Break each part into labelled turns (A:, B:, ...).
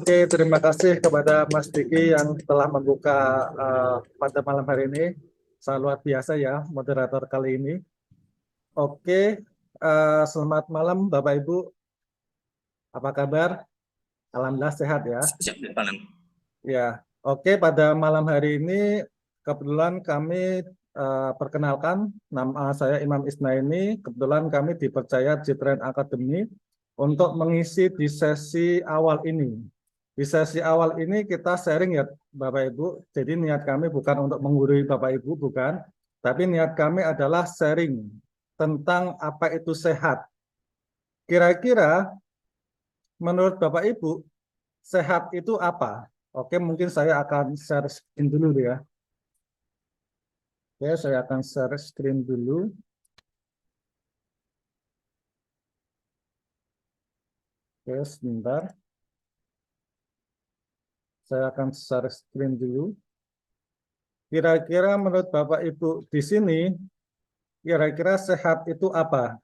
A: Oke, terima kasih kepada Mas Diki yang telah membuka pada malam hari ini. Sangat luar biasa ya, moderator kali ini. Oke, selamat malam Bapak Ibu. Apa kabar? Alhamdulillah sehat ya.
B: Siap, Pak.
A: Ya, oke, pada malam hari ini kebetulan kami perkenalkan, nama saya Imam Isnaini. Kebetulan kami dipercaya Jitren Academy untuk mengisi di sesi awal ini. Di sesi awal ini kita sharing ya Bapak Ibu. Jadi niat kami bukan untuk menggurui Bapak Ibu, bukan. Tapi niat kami adalah sharing tentang apa itu sehat. Kira-kira menurut Bapak Ibu, sehat itu apa? Oke, mungkin saya akan share screen dulu ya. Oke, saya akan share screen dulu. Oke, sebentar. Saya akan share screen dulu. Kira-kira menurut Bapak Ibu di sini, kira-kira sehat itu apa?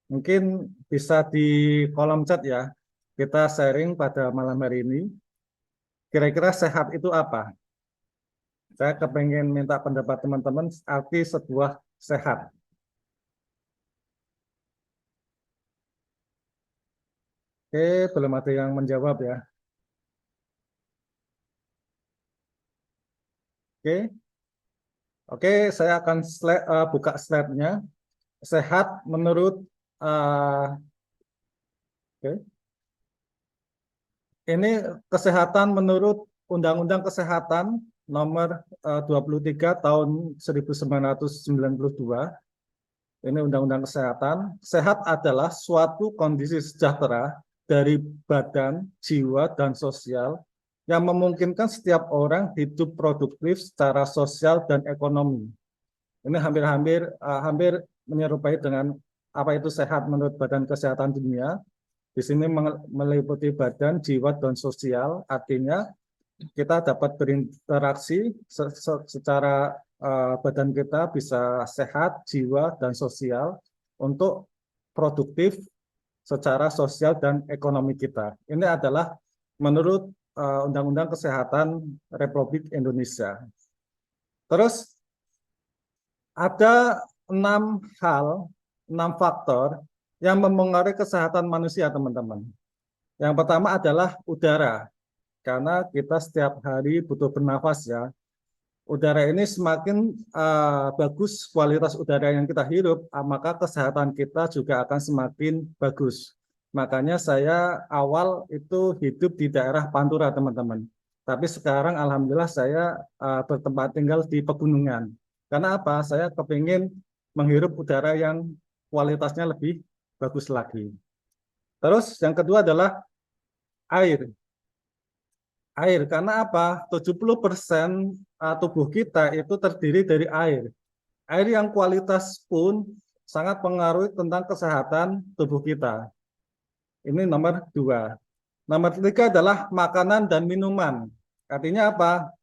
A: Mungkin bisa di kolom chat ya. Kita sharing pada malam hari ini. Kira-kira sehat itu apa? Saya kepengen minta pendapat teman-teman arti sebuah sehat. Oke, belum ada yang menjawab ya. Oke, oke, saya akan buka slide-nya. Sehat menurut oke. Ini kesehatan menurut Undang-Undang Kesehatan nomor 23 tahun 1992. Ini Undang-Undang Kesehatan. Sehat adalah suatu kondisi sejahtera dari badan, jiwa, dan sosial yang memungkinkan setiap orang hidup produktif secara sosial dan ekonomi. Ini hampir menyerupai dengan apa itu sehat menurut Badan Kesehatan Dunia. Di sini meliputi badan, jiwa, dan sosial. Artinya kita dapat berinteraksi secara badan kita bisa sehat, jiwa, dan sosial untuk produktif secara sosial dan ekonomi kita. Ini adalah menurut Undang-Undang Kesehatan Republik Indonesia. Terus ada 6 faktor yang mempengaruhi kesehatan manusia, teman-teman. Yang pertama adalah udara, karena kita setiap hari butuh bernafas ya. Udara ini semakin bagus kualitas udara yang kita hirup, maka kesehatan kita juga akan semakin bagus. Makanya saya awal itu hidup di daerah Pantura, teman-teman. Tapi sekarang alhamdulillah saya bertempat tinggal di pegunungan. Karena apa? Saya kepingin menghirup udara yang kualitasnya lebih bagus lagi. Terus yang kedua adalah air. Air, karena apa? 70% tubuh kita itu terdiri dari air. Air yang kualitas pun sangat pengaruhi tentang kesehatan tubuh kita. Ini nomor 2. Nomor 3 adalah makanan dan minuman. Artinya apa?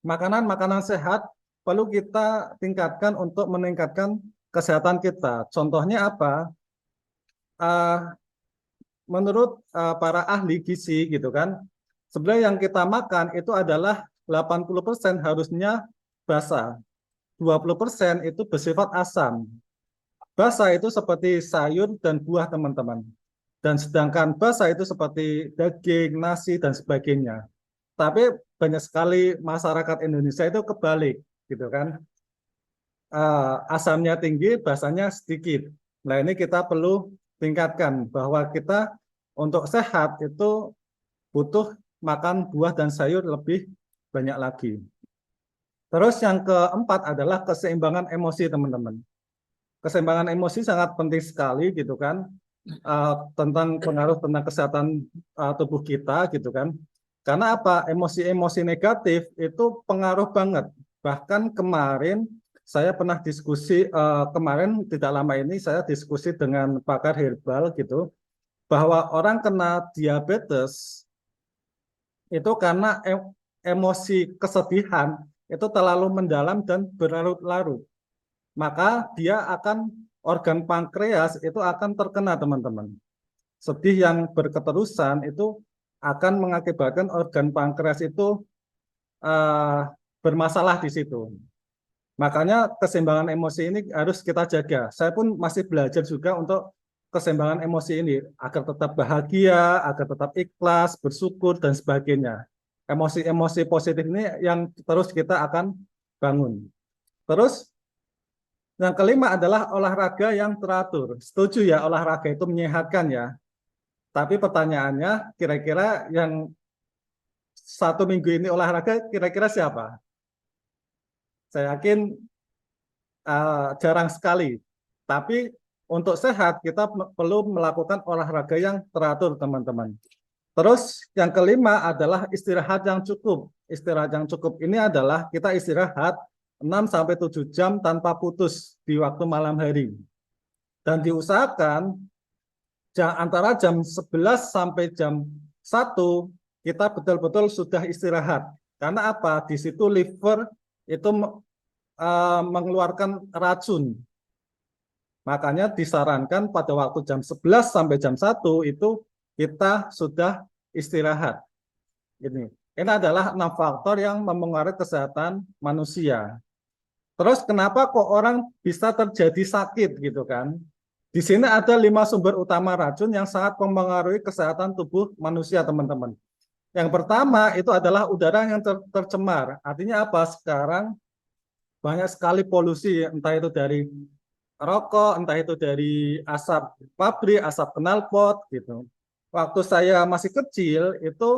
A: Makanan-makanan sehat perlu kita tingkatkan untuk meningkatkan kesehatan kita. Contohnya apa? Menurut para ahli gizi gitu kan, sebenarnya yang kita makan itu adalah 80% harusnya basa, 20% itu bersifat asam. Basa itu seperti sayur dan buah, teman-teman. Dan sedangkan basa itu seperti daging, nasi, dan sebagainya. Tapi banyak sekali masyarakat Indonesia itu kebalik, gitu kan. Asamnya tinggi, basanya sedikit. Nah, ini kita perlu tingkatkan bahwa kita untuk sehat itu butuh makan buah dan sayur lebih banyak lagi. Terus yang keempat adalah keseimbangan emosi, teman-teman. Keseimbangan emosi sangat penting sekali gitu kan, tentang pengaruh tentang kesehatan tubuh kita gitu kan. Karena apa? Emosi-emosi negatif itu pengaruh banget. Bahkan kemarin saya pernah diskusi, kemarin tidak lama ini saya diskusi dengan pakar herbal gitu, bahwa orang kena diabetes itu karena emosi kesedihan itu terlalu mendalam dan berlarut-larut. Maka dia akan organ pankreas itu akan terkena, teman-teman. Sedih yang berketerusan itu akan mengakibatkan organ pankreas itu bermasalah di situ. Makanya keseimbangan emosi ini harus kita jaga. Saya pun masih belajar juga untuk keseimbangan emosi ini agar tetap bahagia, agar tetap ikhlas, bersyukur dan sebagainya. Emosi-emosi positif ini yang terus kita akan bangun. Terus yang kelima adalah olahraga yang teratur. Setuju ya, olahraga itu menyehatkan ya. Tapi pertanyaannya, kira-kira yang 1 minggu ini olahraga, kira-kira siapa? Saya yakin jarang sekali. Tapi untuk sehat, kita perlu melakukan olahraga yang teratur, teman-teman. Terus yang kelima adalah istirahat yang cukup. Istirahat yang cukup ini adalah kita istirahat 6-7 jam tanpa putus di waktu malam hari. Dan diusahakan antara jam 11 sampai jam 1 kita betul-betul sudah istirahat. Karena apa? Di situ liver itu mengeluarkan racun. Makanya disarankan pada waktu jam 11 sampai jam 1 itu kita sudah istirahat. Ini adalah 6 faktor yang mempengaruhi kesehatan manusia. Terus kenapa kok orang bisa terjadi sakit gitu kan? Di sini ada 5 sumber utama racun yang sangat mempengaruhi kesehatan tubuh manusia, teman-teman. Yang pertama itu adalah udara yang tercemar. Artinya apa? Sekarang banyak sekali polusi, entah itu dari rokok, entah itu dari asap pabrik, asap knalpot gitu. Waktu saya masih kecil itu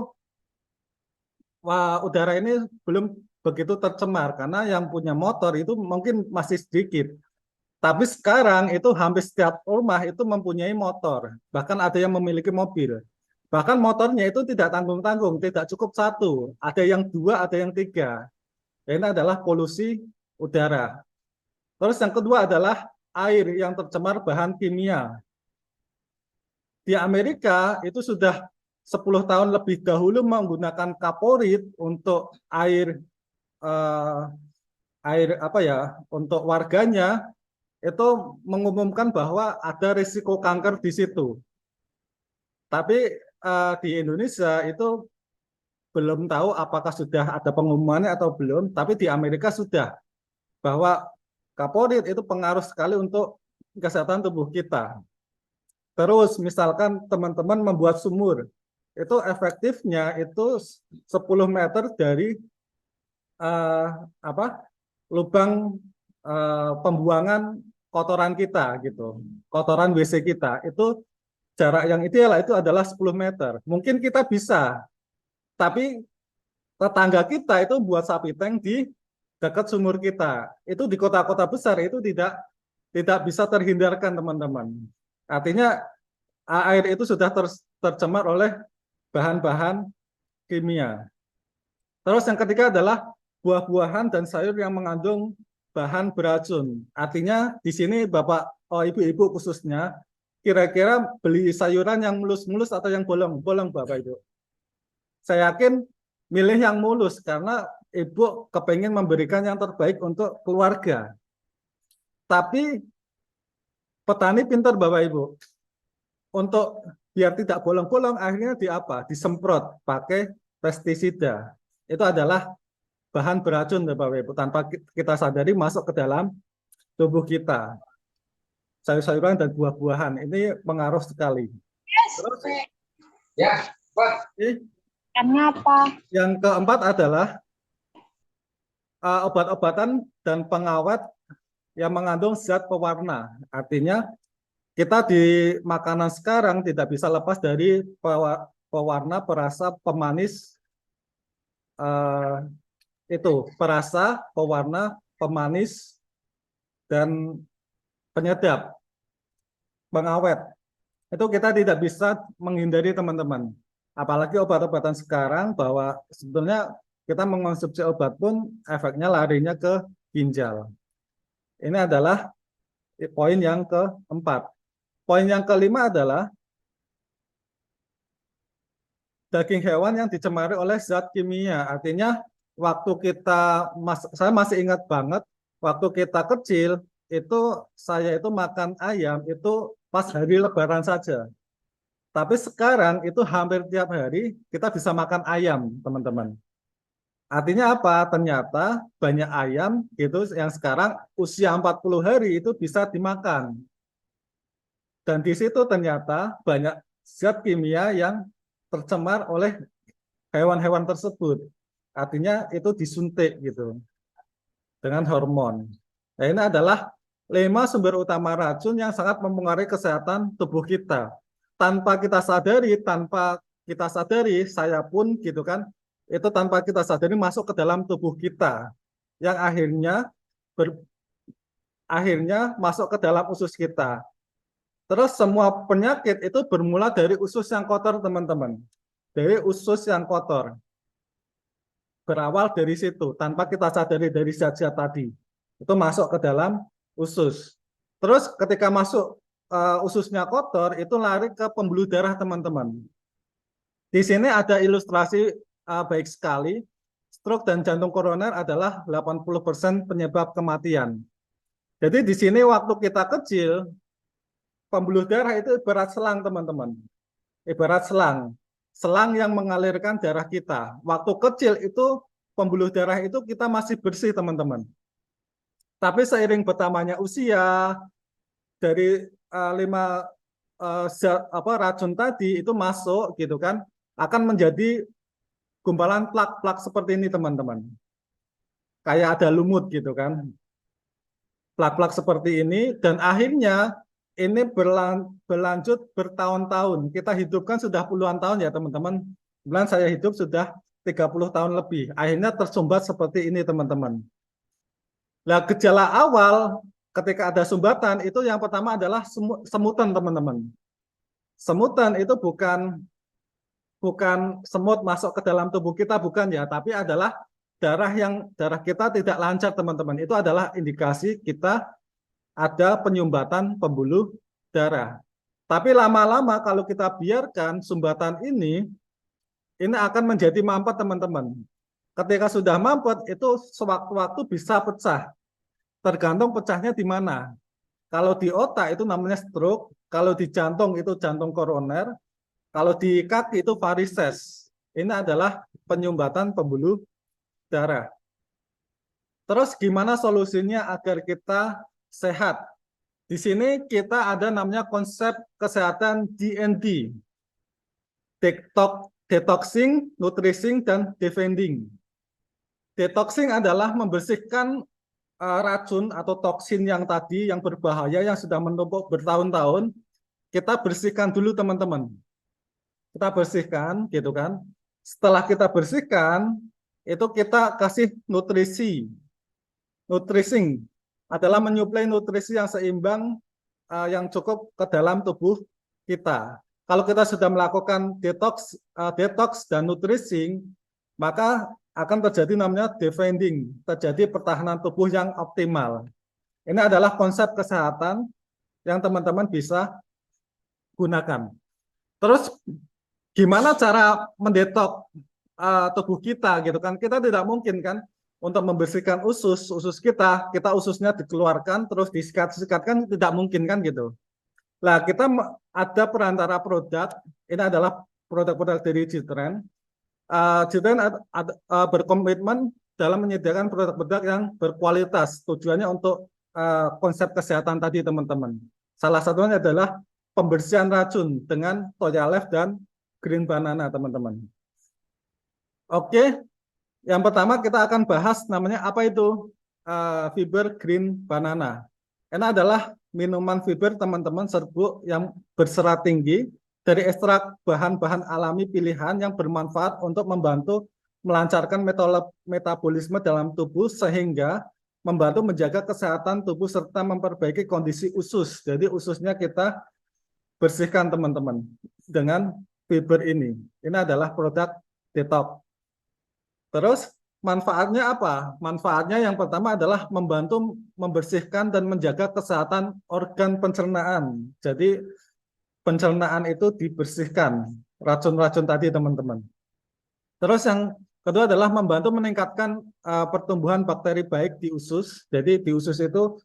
A: udara ini belum begitu tercemar karena yang punya motor itu mungkin masih sedikit. Tapi sekarang itu hampir setiap rumah itu mempunyai motor, bahkan ada yang memiliki mobil. Bahkan motornya itu tidak tanggung-tanggung, tidak cukup satu, ada yang 2, ada yang 3. Ini adalah polusi udara. Terus yang kedua adalah air yang tercemar bahan kimia. Di Amerika itu sudah 10 tahun lebih dahulu menggunakan kaporit untuk air apa ya, untuk warganya itu mengumumkan bahwa ada risiko kanker di situ. Tapi di Indonesia itu belum tahu apakah sudah ada pengumumannya atau belum, tapi di Amerika sudah, bahwa kaporit itu pengaruh sekali untuk kesehatan tubuh kita. Terus misalkan teman-teman membuat sumur, itu efektifnya itu 10 meter dari lubang pembuangan kotoran kita gitu, kotoran WC kita. Itu jarak yang ideal itu adalah 10 meter. Mungkin kita bisa, tapi tetangga kita itu buat sapi tank di dekat sumur kita. Itu di kota-kota besar itu tidak bisa terhindarkan, teman-teman. Artinya air itu sudah tercemar oleh bahan-bahan kimia. Terus yang ketiga adalah buah-buahan dan sayur yang mengandung bahan beracun. Artinya di sini Bapak, Ibu-ibu khususnya, kira-kira beli sayuran yang mulus-mulus atau yang bolong-bolong, Bapak Ibu? Saya yakin milih yang mulus karena Ibu kepengen memberikan yang terbaik untuk keluarga. Tapi petani pintar, Bapak Ibu. Untuk biar tidak bolong-bolong akhirnya disemprot pakai pestisida. Itu adalah bahan beracun, Bapak Ibu, tanpa kita sadari masuk ke dalam tubuh kita. Sayur-sayuran dan buah-buahan ini pengaruh sekali. Terus ya, Pak.
B: Kenapa?
A: Yang keempat adalah obat-obatan dan pengawet yang mengandung zat pewarna. Artinya kita di makanan sekarang tidak bisa lepas dari pewarna, perasa, pemanis, perasa, pewarna, pemanis, dan penyedap, pengawet. Itu kita tidak bisa menghindari, teman-teman. Apalagi obat-obatan sekarang, bahwa sebetulnya kita mengonsumsi obat pun efeknya larinya ke ginjal. Ini adalah poin yang keempat. Poin yang kelima adalah daging hewan yang dicemari oleh zat kimia. Artinya waktu saya masih ingat banget, waktu kita kecil, saya itu makan ayam itu pas hari Lebaran saja. Tapi sekarang itu hampir tiap hari kita bisa makan ayam, teman-teman. Artinya apa? Ternyata banyak ayam gitu yang sekarang usia 40 hari itu bisa dimakan. Dan di situ ternyata banyak zat kimia yang tercemar oleh hewan-hewan tersebut. Artinya itu disuntik gitu dengan hormon. Nah, ini adalah 5 sumber utama racun yang sangat mempengaruhi kesehatan tubuh kita. Tanpa kita sadari, saya pun gitu kan, itu tanpa kita sadari masuk ke dalam tubuh kita, yang akhirnya masuk ke dalam usus kita. Terus semua penyakit itu bermula dari usus yang kotor, teman-teman. Dari usus yang kotor. Berawal dari situ, tanpa kita sadari dari zat-zat tadi. Itu masuk ke dalam usus. Terus ketika masuk ususnya kotor, itu lari ke pembuluh darah, teman-teman. Di sini ada ilustrasi baik sekali. Stroke dan jantung koroner adalah 80% penyebab kematian. Jadi di sini waktu kita kecil, pembuluh darah itu ibarat selang, teman-teman. Ibarat selang. Selang yang mengalirkan darah kita. Waktu kecil itu pembuluh darah itu kita masih bersih, teman-teman. Tapi seiring bertambahnya usia, dari 5 racun tadi itu masuk gitu kan, akan menjadi gumpalan plak-plak seperti ini, teman-teman. Kayak ada lumut gitu kan. Plak-plak seperti ini, dan akhirnya ini berlanjut bertahun-tahun. Kita hidupkan sudah puluhan tahun ya, teman-teman. Kemudian saya hidup sudah 30 tahun lebih. Akhirnya tersumbat seperti ini, teman-teman. Nah, gejala awal ketika ada sumbatan itu yang pertama adalah semutan, teman-teman. Semutan itu bukan semut masuk ke dalam tubuh kita, bukan ya, tapi adalah darah kita tidak lancar, teman-teman. Itu adalah indikasi kita ada penyumbatan pembuluh darah. Tapi lama-lama kalau kita biarkan sumbatan ini akan menjadi mampet, teman-teman. Ketika sudah mampet, itu sewaktu-waktu bisa pecah. Tergantung pecahnya di mana. Kalau di otak itu namanya stroke, kalau di jantung itu jantung koroner, kalau di kaki itu varises. Ini adalah penyumbatan pembuluh darah. Terus gimana solusinya agar kita sehat? Di sini kita ada namanya konsep kesehatan DND. Detoxing, nutrishing, dan defending. Detoxing adalah membersihkan racun atau toksin yang tadi yang berbahaya yang sudah menumpuk bertahun-tahun. Kita bersihkan dulu, teman-teman. Kita bersihkan gitu kan. Setelah kita bersihkan, itu kita kasih nutrisi. Nutrishing adalah menyuplai nutrisi yang seimbang, yang cukup ke dalam tubuh kita. Kalau kita sudah melakukan detox dan nutrishing, maka akan terjadi namanya defending, terjadi pertahanan tubuh yang optimal. Ini adalah konsep kesehatan yang teman-teman bisa gunakan. Terus gimana cara mendetok tubuh kita gitu kan? Kita tidak mungkin kan untuk membersihkan usus kita ususnya dikeluarkan terus disikat-sikatkan, tidak mungkin kan gitu. Nah, kita ada perantara produk, ini adalah produk-produk dari Jitren. Jitren berkomitmen dalam menyediakan produk-produk yang berkualitas, tujuannya untuk konsep kesehatan tadi, teman-teman. Salah satunya adalah pembersihan racun dengan Toya Life dan Green Banana, teman-teman. Oke. Yang pertama kita akan bahas namanya apa itu fiber green banana. Ini adalah minuman fiber, teman-teman, serbuk yang berserat tinggi dari ekstrak bahan-bahan alami pilihan yang bermanfaat untuk membantu melancarkan metabolisme dalam tubuh sehingga membantu menjaga kesehatan tubuh serta memperbaiki kondisi usus. Jadi ususnya kita bersihkan, teman-teman, dengan fiber ini. Ini adalah produk detox. Terus manfaatnya apa? Manfaatnya yang pertama adalah membantu membersihkan dan menjaga kesehatan organ pencernaan. Jadi pencernaan itu dibersihkan, racun-racun tadi, teman-teman. Terus yang kedua adalah membantu meningkatkan pertumbuhan bakteri baik di usus. Jadi di usus itu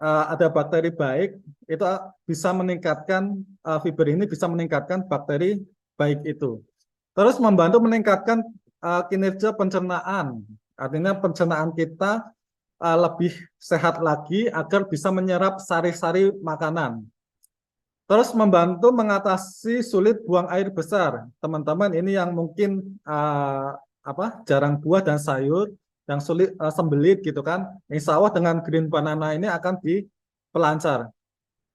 A: ada bakteri baik, itu bisa meningkatkan fiber ini bisa meningkatkan bakteri baik itu. Terus membantu meningkatkan kinerja pencernaan. Artinya pencernaan kita lebih sehat lagi agar bisa menyerap sari-sari makanan. Terus membantu mengatasi sulit buang air besar. Teman-teman ini yang mungkin jarang buah dan sayur, yang sulit sembelit gitu kan. Insya Allah dengan green banana ini akan dipelancar.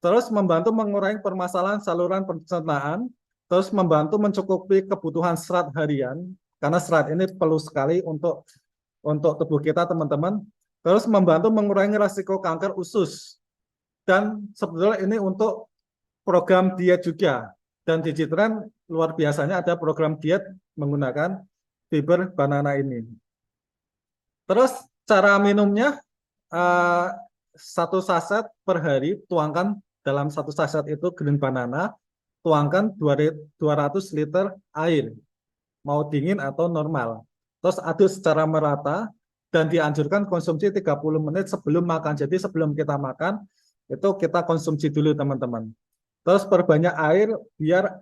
A: Terus membantu mengurangi permasalahan saluran pencernaan, terus membantu mencukupi kebutuhan serat harian, karena serat ini perlu sekali untuk tubuh kita teman-teman. Terus membantu mengurangi risiko kanker usus. Dan sebetulnya ini untuk program diet juga. Dan di Citran luar biasanya ada program diet menggunakan fiber banana ini. Terus cara minumnya, satu saset per hari, tuangkan dalam satu saset itu green banana, tuangkan 200 liter air, mau dingin atau normal. Terus aduk secara merata dan dianjurkan konsumsi 30 menit sebelum makan. Jadi sebelum kita makan, itu kita konsumsi dulu teman-teman. Terus perbanyak air biar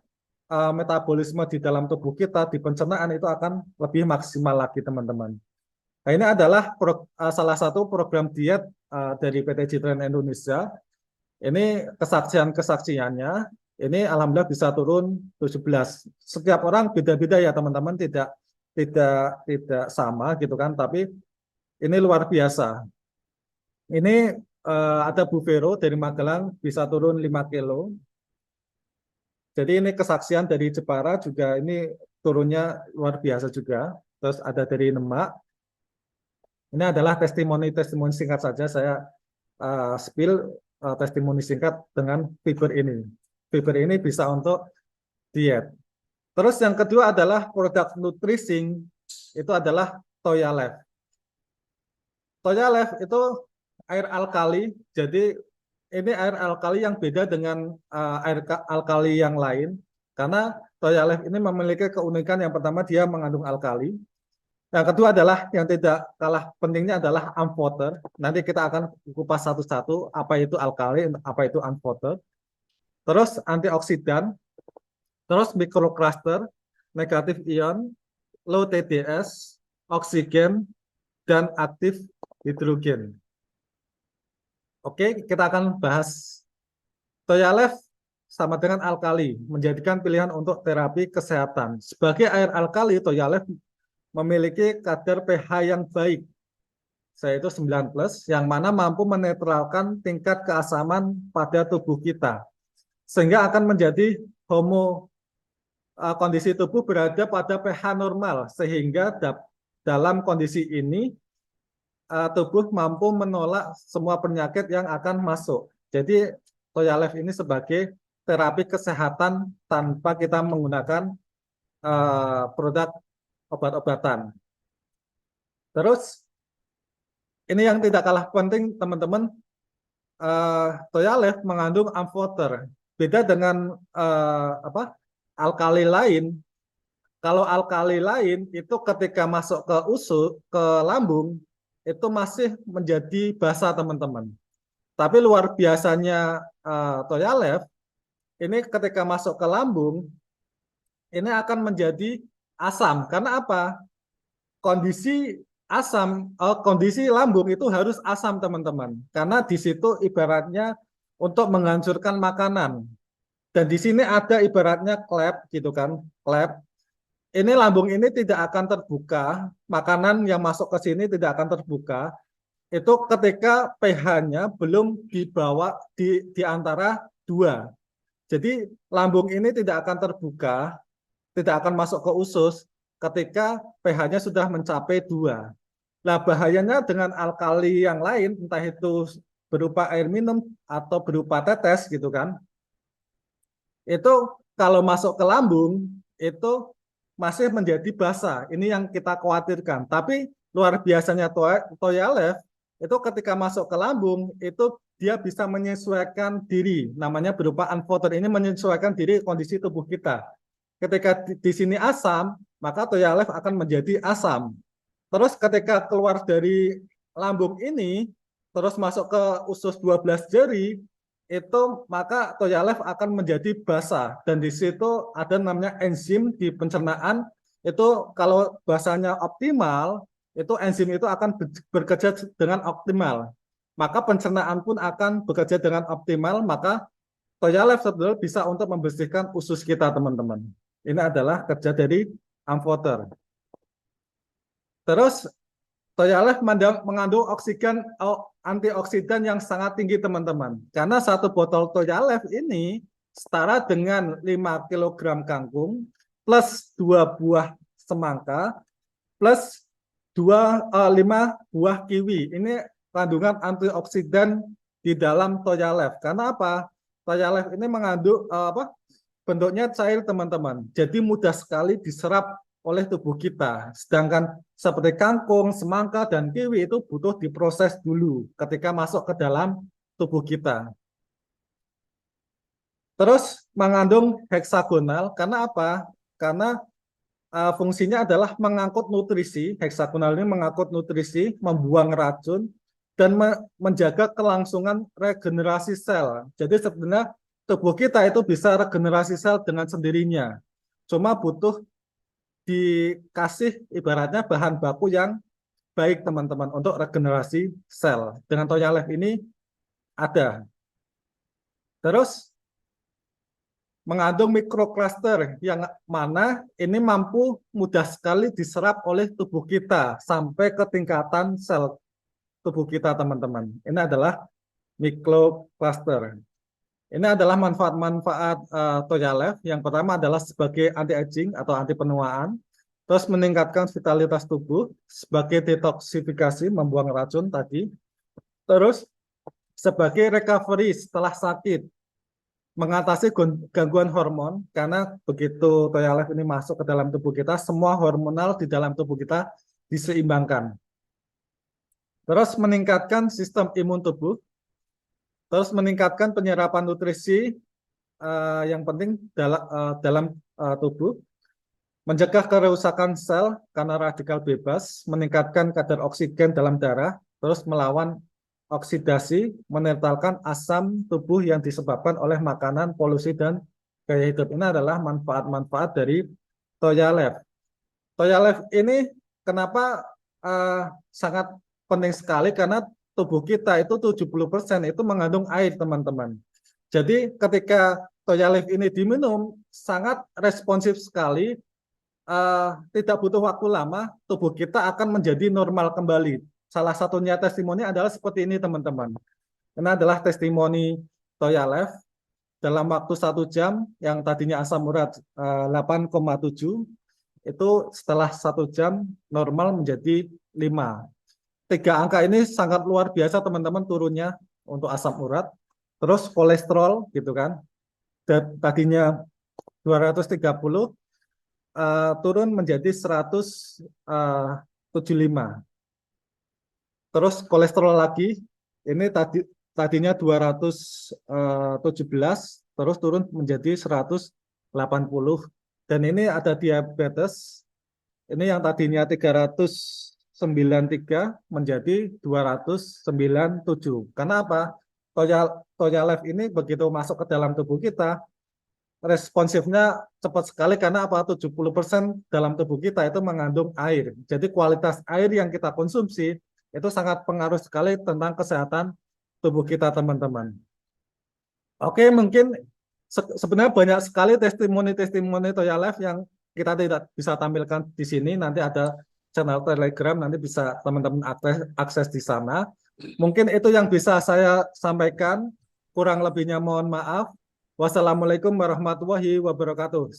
A: metabolisme di dalam tubuh kita, di pencernaan itu akan lebih maksimal lagi teman-teman. Nah, ini adalah salah satu program diet dari PT Citran Indonesia. Ini kesaksiannya, ini alhamdulillah bisa turun 17. Setiap orang beda-beda ya teman-teman, tidak sama gitu kan, tapi ini luar biasa. Ini ada Bu Vero dari Magelang bisa turun 5 kilo. Jadi ini kesaksian dari Jepara juga, ini turunnya luar biasa juga. Terus ada dari Demak. Ini adalah testimoni singkat saja, saya spill testimoni singkat dengan fiber ini. Fiber ini bisa untuk diet. Terus yang kedua adalah produk nutrisi, itu adalah Toyalef. Toyalef itu air alkali, jadi ini air alkali yang beda dengan air alkali yang lain, karena Toyalef ini memiliki keunikan yang pertama dia mengandung alkali. Yang kedua adalah yang tidak kalah pentingnya adalah unwater. Nanti kita akan kupas satu-satu apa itu alkali, apa itu unwater. Terus antioksidan, terus mikrocluster, negatif ion, low TDS, oksigen, dan aktif hidrogen. Oke, kita akan bahas Toyalef sama dengan alkali, menjadikan pilihan untuk terapi kesehatan. Sebagai air alkali, Toyalef memiliki kadar pH yang baik, yaitu 9+, yang mana mampu menetralkan tingkat keasaman pada tubuh kita, sehingga akan menjadi kondisi tubuh berada pada pH normal, sehingga dalam kondisi ini tubuh mampu menolak semua penyakit yang akan masuk. Jadi Toyalef ini sebagai terapi kesehatan tanpa kita menggunakan produk obat-obatan. Terus ini yang tidak kalah penting teman-teman, Toyalef mengandung amfoter. Beda dengan alkali lain. Kalau alkali lain itu ketika masuk ke lambung itu masih menjadi basa teman-teman. Tapi luar biasanya Toyalef ini ketika masuk ke lambung ini akan menjadi asam. Karena apa? Kondisi lambung itu harus asam teman-teman. Karena di situ ibaratnya untuk menghancurkan makanan. Dan di sini ada ibaratnya klep gitu kan, klep. Ini lambung ini tidak akan terbuka, makanan yang masuk ke sini tidak akan terbuka. Itu ketika pH-nya belum dibawa di antara 2. Jadi lambung ini tidak akan terbuka, tidak akan masuk ke usus ketika pH-nya sudah mencapai 2. Nah, bahayanya dengan alkali yang lain, entah itu berupa air minum atau berupa tetes gitu kan, itu kalau masuk ke lambung, itu masih menjadi basa. Ini yang kita khawatirkan. Tapi luar biasanya Toyalef, itu ketika masuk ke lambung, itu dia bisa menyesuaikan diri. Namanya berupa unwater, ini menyesuaikan diri kondisi tubuh kita. Ketika di sini asam, maka Toyalef akan menjadi asam. Terus ketika keluar dari lambung ini, terus masuk ke usus 12 jari, itu maka Toya Life akan menjadi basah. Dan di situ ada namanya enzim di pencernaan, itu kalau basahnya optimal, itu enzim itu akan bekerja dengan optimal. Maka pencernaan pun akan bekerja dengan optimal, maka Toya Life sebetulnya bisa untuk membersihkan usus kita, teman-teman. Ini adalah kerja dari amfoter. Terus Toya Life mengandung antioksidan yang sangat tinggi, teman-teman. Karena satu botol Toya Life ini setara dengan 5 kg kangkung plus 2 buah semangka plus 5 buah kiwi. Ini kandungan antioksidan di dalam Toya Life. Karena apa? Toya Life ini mengandung bentuknya cair, teman-teman. Jadi mudah sekali diserap oleh tubuh kita. Sedangkan seperti kangkung, semangka, dan kiwi itu butuh diproses dulu ketika masuk ke dalam tubuh kita. Terus mengandung heksagonal, karena apa? Karena fungsinya adalah mengangkut nutrisi. Heksagonal ini mengangkut nutrisi, membuang racun, dan menjaga kelangsungan regenerasi sel. Jadi sebenarnya tubuh kita itu bisa regenerasi sel dengan sendirinya. Cuma butuh dikasih ibaratnya bahan baku yang baik, teman-teman, untuk regenerasi sel. Dengan Toya Life ini ada. Terus mengandung mikrokluster yang mana ini mampu mudah sekali diserap oleh tubuh kita sampai ke tingkatan sel tubuh kita, teman-teman. Ini adalah mikrokluster. Ini adalah manfaat-manfaat Toya Life. Yang pertama adalah sebagai anti-aging atau anti penuaan, terus meningkatkan vitalitas tubuh, sebagai detoksifikasi, membuang racun tadi, terus sebagai recovery setelah sakit, mengatasi gangguan hormon, karena begitu Toya Life ini masuk ke dalam tubuh kita, semua hormonal di dalam tubuh kita diseimbangkan. Terus meningkatkan sistem imun tubuh, terus meningkatkan penyerapan nutrisi yang penting dalam tubuh, mencegah kerusakan sel karena radikal bebas, meningkatkan kadar oksigen dalam darah, terus melawan oksidasi, menetralkan asam tubuh yang disebabkan oleh makanan, polusi, dan gaya hidup. Ini adalah manfaat-manfaat dari Toya Life. Toya Life ini kenapa sangat penting sekali, karena tubuh kita itu 70% itu mengandung air, teman-teman. Jadi ketika Toya Life ini diminum, sangat responsif sekali, tidak butuh waktu lama, tubuh kita akan menjadi normal kembali. Salah satunya testimoni adalah seperti ini, teman-teman. Ini adalah testimoni Toya Life. Dalam waktu 1 jam, yang tadinya asam urat 8,7, itu setelah 1 jam normal menjadi 5. 3 angka ini sangat luar biasa, teman-teman, turunnya untuk asam urat. Terus kolesterol gitu kan, tadinya 230 turun menjadi 175. Terus kolesterol lagi, ini tadinya 217, terus turun menjadi 180. Dan ini ada diabetes, ini yang tadinya 393 menjadi 297. Karena apa? Toya Life ini begitu masuk ke dalam tubuh kita, responsifnya cepat sekali, karena apa? 70% dalam tubuh kita itu mengandung air. Jadi kualitas air yang kita konsumsi itu sangat pengaruh sekali tentang kesehatan tubuh kita, teman-teman. Oke, mungkin sebenarnya banyak sekali testimoni-testimoni Toya Life yang kita tidak bisa tampilkan di sini. Nanti ada channel Telegram, nanti bisa teman-teman akses di sana. Mungkin itu yang bisa saya sampaikan. Kurang lebihnya mohon maaf. Wassalamualaikum warahmatullahi wabarakatuh.